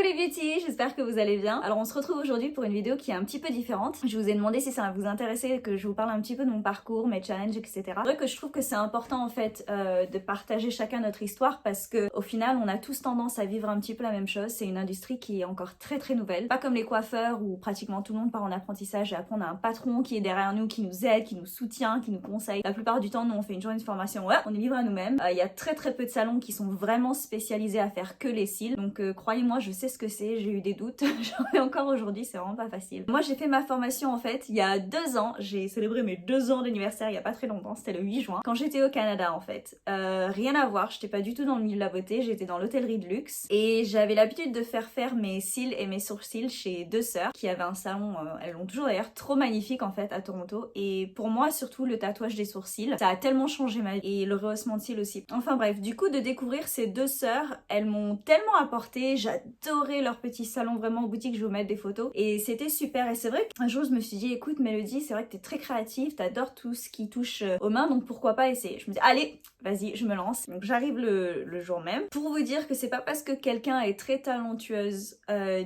les beauties, j'espère que vous allez bien. Alors on se retrouve aujourd'hui pour une vidéo qui est un petit peu différente. Je vous ai demandé si ça vous intéressait que je vous parle un petit peu de mon parcours, mes challenges, etc. C'est vrai que je trouve que c'est important en fait de partager chacun notre histoire parce que au final on a tous tendance à vivre un petit peu la même chose. C'est une industrie qui est encore très nouvelle. Pas comme les coiffeurs où pratiquement tout le monde part en apprentissage et après on a un patron qui est derrière nous, qui nous aide, qui nous soutient, qui nous conseille. La plupart du temps nous on fait une journée de formation, ouais, on est livré à nous-mêmes. Il y a très peu de salons qui sont vraiment spécialisés à faire que les cils. Donc croyez-moi, je sais ce que c'est, j'ai eu des doutes, j'en ai encore aujourd'hui, c'est vraiment pas facile. Moi j'ai fait ma formation en fait il y a 2 ans, j'ai célébré mes 2 ans d'anniversaire il y a pas très longtemps, c'était le 8 juin, quand j'étais au Canada en fait. Rien à voir, j'étais pas du tout dans le milieu de la beauté, j'étais dans l'hôtellerie de luxe et j'avais l'habitude de faire mes cils et mes sourcils chez 2 sœurs qui avaient un salon, elles l'ont toujours d'ailleurs, trop magnifique en fait à Toronto. Et pour moi surtout le tatouage des sourcils, ça a tellement changé ma vie et le rehaussement de cils aussi. Enfin bref, du coup de découvrir ces 2 sœurs, elles m'ont tellement apporté, j'adorais leur petit salon vraiment en boutique, je vais vous mettre des photos et c'était super. Et c'est vrai qu'un jour je me suis dit écoute Mélodie, c'est vrai que t'es très créative, t'adores tout ce qui touche aux mains, donc pourquoi pas essayer. Je me dis allez, vas-y, je me lance. Donc j'arrive le jour même. Pour vous dire que c'est pas parce que quelqu'un est très talentueuse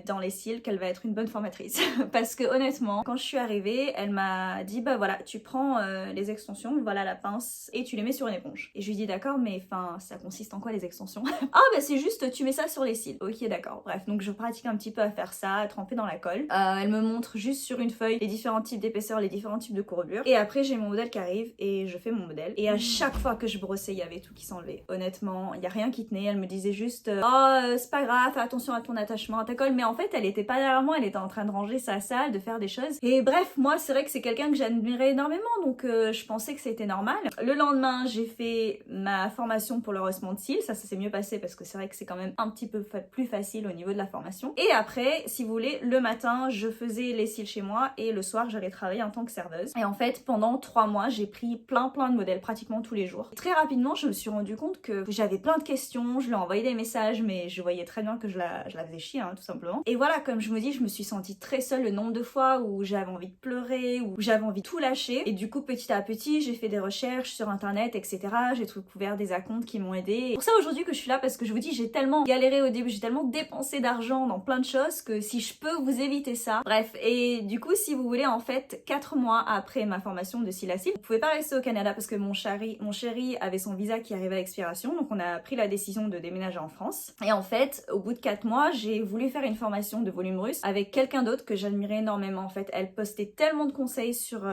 dans les cils qu'elle va être une bonne formatrice. Parce que honnêtement, quand je suis arrivée, elle m'a dit bah voilà, tu prends les extensions, voilà la pince et tu les mets sur une éponge. Et je lui dis d'accord, mais enfin ça consiste en quoi les extensions? Ah bah c'est juste tu mets ça sur les cils. Ok d'accord, bref, donc je pratique un petit peu à faire ça, à tremper dans la colle. Elle me montre juste sur une feuille les différents types d'épaisseur, les différents types de courbures. Et après j'ai mon modèle qui arrive et je fais mon modèle. Et à chaque fois que je brossais, il y avait tout qui s'enlevait. Honnêtement, il y a rien qui tenait. Elle me disait juste oh c'est pas grave, fais attention à ton attachement, à ta colle. Mais en fait elle était pas derrière moi, elle était en train de ranger sa salle, de faire des choses. Et bref, moi c'est vrai que c'est quelqu'un que j'admirais énormément, donc je pensais que c'était normal. Le lendemain j'ai fait ma formation pour le rehaussement de cils, ça s'est mieux passé parce que c'est vrai que c'est quand même un petit peu plus facile au niveau de la formation. Et après, si vous voulez, le matin je faisais les cils chez moi et le soir j'allais travailler en tant que serveuse. Et en fait pendant 3 mois j'ai pris plein de modèles pratiquement tous les jours. Très rapidement je me suis rendu compte que j'avais plein de questions, je lui ai envoyé des messages mais je voyais très bien que je la faisais chier hein, tout simplement. Et voilà, comme je me dis, je me suis sentie très seule le nombre de fois où j'avais envie de pleurer, où j'avais envie de tout lâcher. Et du coup petit à petit j'ai fait des recherches sur internet etc. J'ai découvert des acomptes qui m'ont aidée. Et pour ça aujourd'hui que je suis là, parce que je vous dis j'ai tellement galéré au début, j'ai tellement dépensé d'argent dans plein de choses que si je peux vous éviter ça. Bref, et du coup si vous voulez en fait 4 mois après ma formation de cils à cils, vous pouvez pas rester au Canada parce que mon chéri avait son visa qui arrivait à expiration, donc on a pris la décision de déménager en France. Et en fait au bout de 4 mois j'ai voulu faire une formation de volume russe avec quelqu'un d'autre que j'admirais énormément. En fait elle postait tellement de conseils sur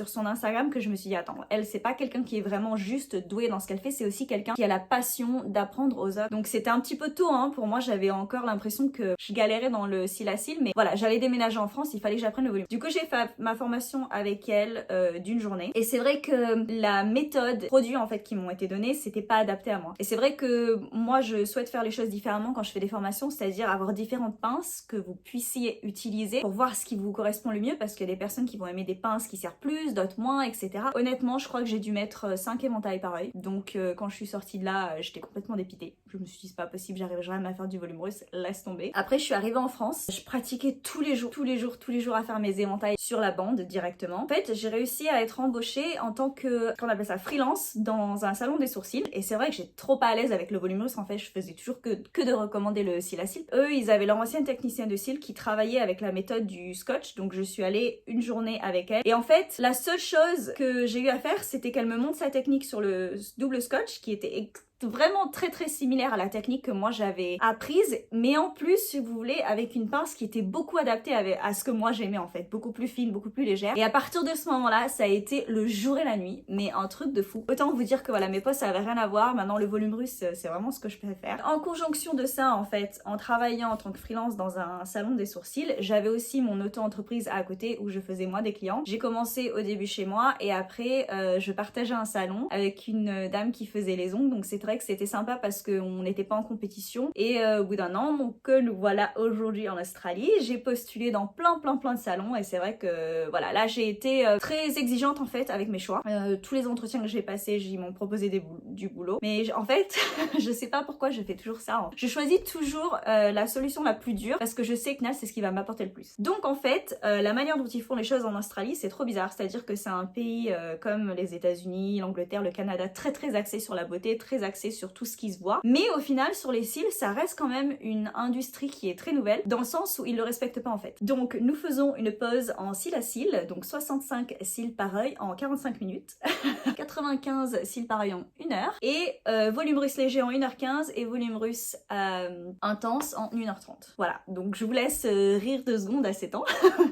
son Instagram que je me suis dit attends, elle c'est pas quelqu'un qui est vraiment juste doué dans ce qu'elle fait, c'est aussi quelqu'un qui a la passion d'apprendre aux autres. Donc c'était un petit peu tôt hein, pour moi, j'avais encore l'impression que je galérais dans le cils à cils, mais voilà, j'allais déménager en France, il fallait que j'apprenne le volume. Du coup j'ai fait ma formation avec elle d'une journée et c'est vrai que la méthode, produits en fait qui m'ont été donnés, c'était pas adapté à moi. Et c'est vrai que moi je souhaite faire les choses différemment quand je fais des formations, c'est-à-dire avoir différentes pinces que vous puissiez utiliser pour voir ce qui vous correspond le mieux, parce qu'il y a des personnes qui vont aimer des pinces qui servent plus, d'autres moins, etc. Honnêtement je crois que j'ai dû mettre 5 éventails pareil. Donc quand je suis sortie de là, j'étais complètement dépitée. Je me suis dit c'est pas possible, j'arriverai jamais à faire du volume russe, laisse tomber. Après je suis arrivée en France, je pratiquais tous les jours à faire mes éventails sur la bande directement. En fait j'ai réussi à être embauchée en tant que, qu'on appelle ça, freelance dans un salon des sourcils. Et c'est vrai que j'étais trop pas à l'aise avec le volume russe, en fait je faisais toujours que de recommander le cils à cils. Eux ils avaient leur ancienne technicienne de cils qui travaillait avec la méthode du scotch, donc je suis allée une journée avec elle. Et en fait la seule chose que j'ai eu à faire c'était qu'elle me montre sa technique sur le double scotch qui était vraiment très similaire à la technique que moi j'avais apprise, mais en plus si vous voulez avec une pince qui était beaucoup adaptée à ce que moi j'aimais en fait, beaucoup plus fine, beaucoup plus légère. Et à partir de ce moment là ça a été le jour et la nuit, mais un truc de fou. Autant vous dire que voilà, mes postes ça avait rien à voir, maintenant le volume russe c'est vraiment ce que je préfère. En conjonction de ça en fait, en travaillant en tant que freelance dans un salon des sourcils, j'avais aussi mon auto-entreprise à côté où je faisais moi des clients. J'ai commencé au début chez moi et après je partageais un salon avec une dame qui faisait les ongles, donc c'est vrai que c'était sympa parce qu'on n'était pas en compétition. Et au bout d'un an, donc nous voilà aujourd'hui en Australie. J'ai postulé dans plein de salons et c'est vrai que voilà, là j'ai été très exigeante en fait avec mes choix. Tous les entretiens que j'ai passés, ils m'ont proposé du boulot. Mais en fait, je sais pas pourquoi je fais toujours ça. Je choisis toujours la solution la plus dure parce que je sais que c'est ce qui va m'apporter le plus. Donc en fait, la manière dont ils font les choses en Australie, c'est trop bizarre. C'est-à-dire que c'est un pays comme les États-Unis, l'Angleterre, le Canada, très axé sur la beauté, très axé axé sur tout ce qui se voit. Mais au final, sur les cils, ça reste quand même une industrie qui est très nouvelle, dans le sens où ils le respectent pas en fait. Donc nous faisons une pose en cils à cils, donc 65 cils par œil en 45 minutes, 95 cils par œil en 1 heure, et volume russe léger en 1h15 et volume russe intense en 1h30. Voilà, donc je vous laisse rire 2 secondes à 7 ans.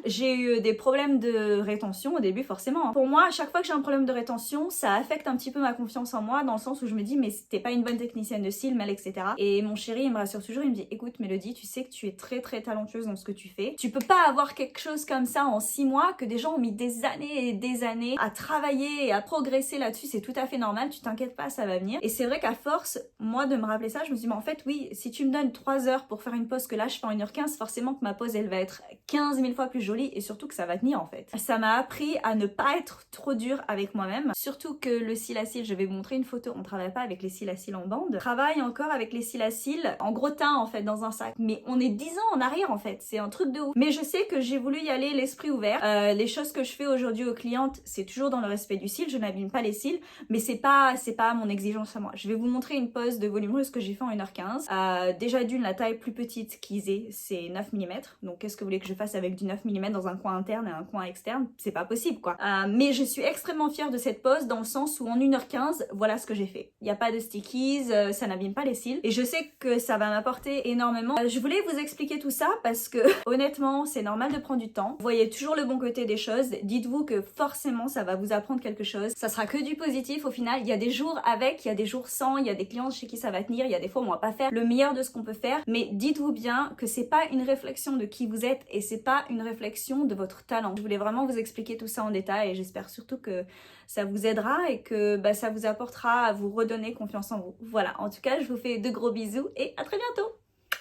J'ai eu des problèmes de rétention au début forcément. Pour moi, à chaque fois que j'ai un problème de rétention, ça affecte un petit peu ma confiance en moi, dans le sens où je me dis mais t'es pas une bonne technicienne de cils, Mel, etc. Et mon chéri il me rassure toujours, il me dit écoute Mélodie, tu sais que tu es très très talentueuse dans ce que tu fais. Tu peux pas avoir quelque chose comme ça en 6 mois, que des gens ont mis des années et des années à travailler et à progresser là-dessus, c'est tout à fait normal, tu t'inquiètes pas, ça va venir. Et c'est vrai qu'à force, moi de me rappeler ça, je me suis dit mais en fait oui, si tu me donnes 3 heures pour faire une pose que là je fais en 1h15, forcément que ma pose elle va être 15 000 fois plus jolie et surtout que ça va tenir en fait. Ça m'a appris à ne pas être trop dure avec moi-même, surtout que le cil à cils, je vais vous montrer une photo, on travaille pas avec les cils à cils en bande, on travaille encore avec les cils à cils en gros teint en fait dans un sac, mais on est 10 ans en arrière en fait, c'est un truc de ouf. Mais je sais que j'ai voulu y aller l'esprit ouvert, les choses que je fais aujourd'hui aux clientes, c'est toujours dans le respect du cil, je n'abîme pas les cils, mais c'est pas mon exigence à moi. Je vais vous montrer une pose de volume russe que j'ai fait en 1h15, déjà d'une la taille plus petite qu'ils aient, c'est 9 mm, donc qu'est-ce que vous voulez que je fasse avec du 9 mm dans un coin interne et un coin externe? C'est pas possible quoi. Mais je suis extrêmement fière de cette pose dans le sens où en 1h15, voilà ce que j'ai fait. Il n'y a pas de stickies, ça n'abîme pas les cils et je sais que ça va m'apporter énormément. Je voulais vous expliquer tout ça parce que honnêtement, c'est normal de prendre du temps. Voyez toujours le bon côté des choses. Dites-vous que forcément, ça va vous apprendre quelque chose. Ça sera que du positif au final. Il y a des jours avec, il y a des jours sans, il y a des clients chez qui ça va tenir, il y a des fois où on va pas faire le meilleur de ce qu'on peut faire. Mais dites-vous bien que c'est pas une réflexion de qui vous êtes et c'est pas une réflexion de votre talent. Je voulais vraiment vous expliquer tout ça en détail et j'espère surtout que ça vous aidera et que ça vous apportera à vous redonner confiance en vous. Voilà, en tout cas, je vous fais de gros bisous et à très bientôt!